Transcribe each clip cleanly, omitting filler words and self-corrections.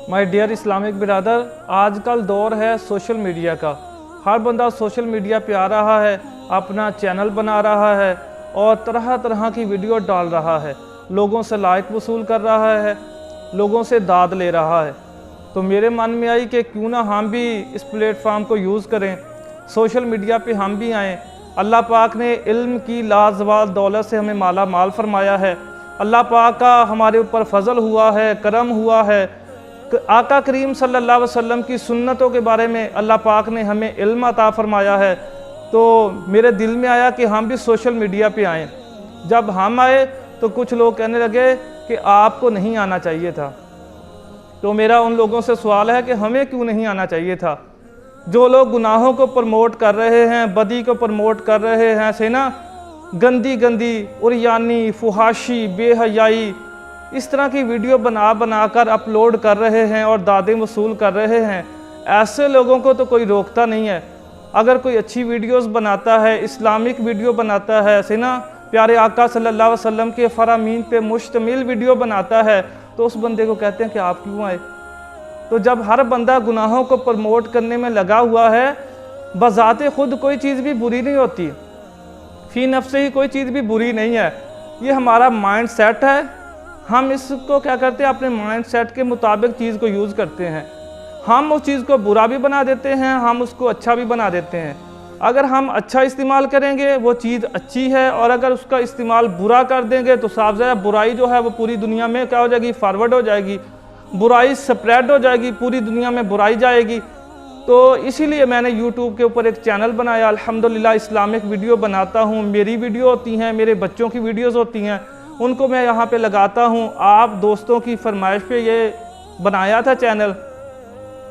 My dear Islamic बिरादर, आज कल दौर है सोशल मीडिया का। हर बंदा सोशल मीडिया पे आ रहा है, अपना चैनल बना रहा है और तरह तरह की वीडियो डाल रहा है, लोगों से लाइक वसूल कर रहा है, लोगों से दाद ले रहा है। तो मेरे मन में आई कि क्यों ना हम भी इस प्लेटफॉर्म को यूज़ करें, सोशल मीडिया पे हम भी आएँ। अल्लाह पाक ने इल्म की लाजवाब दौलत से हमें माला माल फरमाया है। अल्लाह पाक का हमारे ऊपर फजल हुआ है, करम हुआ है। आका करीम सल्लल्लाहु अलैहि वसल्लम की सुन्नतों के बारे में अल्लाह पाक ने हमें इल्म अता फरमाया है। तो मेरे दिल में आया कि हम भी सोशल मीडिया पे आएँ। जब हम आए तो कुछ लोग कहने लगे कि आपको नहीं आना चाहिए था। तो मेरा उन लोगों से सवाल है कि हमें क्यों नहीं आना चाहिए था। जो लोग गुनाहों को प्रमोट कर रहे हैं, बदी को प्रमोट कर रहे हैं, से ना गंदी गंदी उरियानी, फुहाशी, बेहयाई इस तरह की वीडियो बना कर अपलोड कर रहे हैं और दादें वसूल कर रहे हैं, ऐसे लोगों को तो कोई रोकता नहीं है। अगर कोई अच्छी वीडियोस बनाता है, इस्लामिक वीडियो बनाता है, से ना प्यारे आका सल्लल्लाहु अलैहि वसल्लम के फरामीन पे मुश्तमिल वीडियो बनाता है, तो उस बंदे को कहते हैं कि आप क्यों आए। तो जब हर बंदा गुनाहों को प्रमोट करने में लगा हुआ है, बज़ाते खुद कोई चीज़ भी बुरी नहीं होती, फी नफ्से ही कोई चीज़ भी बुरी नहीं है। ये हमारा माइंड सेट है, हम इसको क्या करते हैं, अपने माइंड सेट के मुताबिक चीज़ को यूज़ करते हैं। हम उस चीज़ को बुरा भी बना देते हैं, हम उसको अच्छा भी बना देते हैं। अगर हम अच्छा इस्तेमाल करेंगे वो चीज़ अच्छी है, और अगर उसका इस्तेमाल बुरा कर देंगे तो साफ ज़ाहिर बुराई जो है वो पूरी दुनिया में क्या हो जाएगी, फॉरवर्ड हो जाएगी, बुराई स्प्रेड हो जाएगी, पूरी दुनिया में बुराई जाएगी। तो इसीलिए मैंने YouTube के ऊपर एक चैनल बनाया। अल्हम्दुलिल्लाह इस्लामिक वीडियो बनाता हूँ, मेरी वीडियो होती हैं, मेरे बच्चों की वीडियोस होती हैं, उनको मैं यहाँ पे लगाता हूँ। आप दोस्तों की फरमाइश पे ये बनाया था चैनल,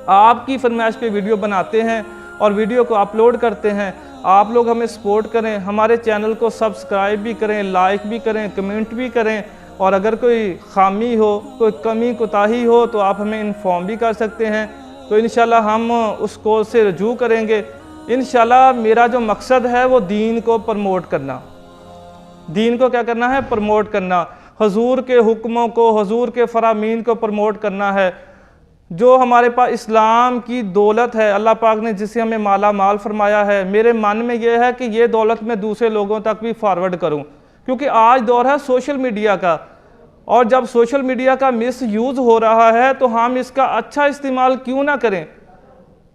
आपकी फरमाइश पे वीडियो बनाते हैं और वीडियो को अपलोड करते हैं। आप लोग हमें सपोर्ट करें, हमारे चैनल को सब्सक्राइब भी करें, लाइक भी करें, कमेंट भी करें, और अगर कोई खामी हो, कोई कमी कोताही हो तो आप हमें इन्फॉर्म भी कर सकते हैं। तो इंशाल्लाह हम उसको से रजू करेंगे। इंशाल्लाह मेरा जो मकसद है वो दीन को प्रमोट करना, दीन को क्या करना है, प्रमोट करना, हुजूर के हुक्मों को, हुजूर के फरामीन को प्रमोट करना है। जो हमारे पास इस्लाम की दौलत है, अल्लाह पाक ने जिसे हमें माला माल फरमाया है, मेरे मन में यह है कि ये दौलत मैं दूसरे लोगों तक भी फॉरवर्ड करूं, क्योंकि आज दौर है सोशल मीडिया का। और जब सोशल मीडिया का मिस यूज़ हो रहा है तो हम इसका अच्छा इस्तेमाल क्यों ना करें।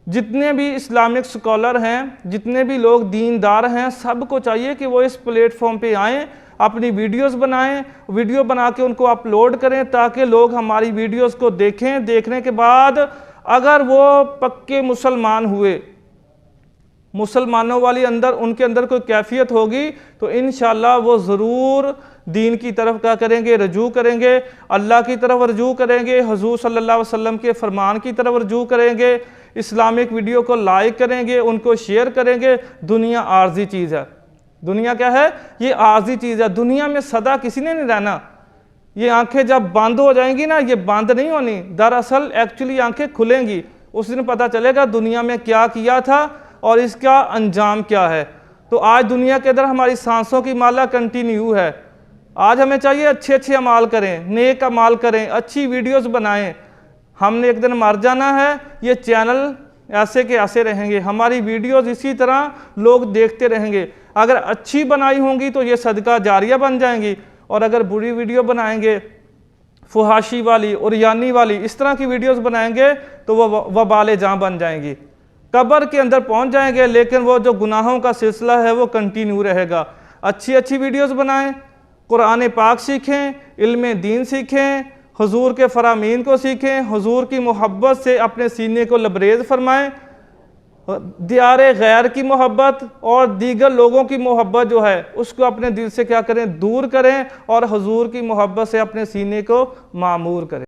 जितने भी इस्लामिक स्कॉलर हैं, जितने भी लोग दीनदार हैं, सबको चाहिए कि वो इस प्लेटफॉर्म पे आएँ, अपनी वीडियोस बनाएं, वीडियो बना के उनको अपलोड करें, ताकि लोग हमारी वीडियोस को देखें। देखने के बाद अगर वो पक्के मुसलमान हुए, मुसलमानों वाली अंदर उनके अंदर कोई कैफियत होगी, तो इंशाल्लाह वो ज़रूर दीन की तरफ क्या करेंगे, रजू करेंगे, अल्लाह की तरफ रजू करेंगे, हुजूर सल्लल्लाहु अलैहि वसल्लम के फरमान की तरफ रजू करेंगे, इस्लामिक वीडियो को लाइक करेंगे, उनको शेयर करेंगे। दुनिया आर्जी चीज़ है, दुनिया क्या है, ये आर्जी चीज़ है। दुनिया में सदा किसी ने नहीं रहना। ये आंखें जब बंद हो जाएंगी ना, ये बंद नहीं होनी, दरअसल एक्चुअली आंखें खुलेंगी। उस दिन पता चलेगा दुनिया में क्या किया था और इसका अंजाम क्या है। तो आज दुनिया के अंदर हमारी सांसों की माला कंटिन्यू है। आज हमें चाहिए अच्छे अच्छे अमाल करें, नेक अमाल करें, अच्छी वीडियोस बनाएं। हमने एक दिन मर जाना है, ये चैनल ऐसे के ऐसे रहेंगे, हमारी वीडियोस इसी तरह लोग देखते रहेंगे। अगर अच्छी बनाई होंगी तो ये सदका जारिया बन जाएंगी, और अगर बुरी वीडियो बनाएंगे, फुहाशी वाली, उरियानी वाली, इस तरह की वीडियोस बनाएंगे तो वो वबाल जाँ बन जाएंगी, कब्र के अंदर पहुंच जाएंगे। लेकिन वो जो गुनाहों का सिलसिला है वो कंटिन्यू रहेगा। अच्छी अच्छी वीडियोस बनाएं, कुरान पाक सीखें, इल्म दीन सीखें, हुजूर के फरामीन को सीखें, हुजूर की मोहब्बत से अपने सीने को लबरेज फरमाएं। दियारे गैर की मोहब्बत और दीगर लोगों की मोहब्बत जो है उसको अपने दिल से क्या करें, दूर करें, और हुजूर की मोहब्बत से अपने सीने को मामूर करें।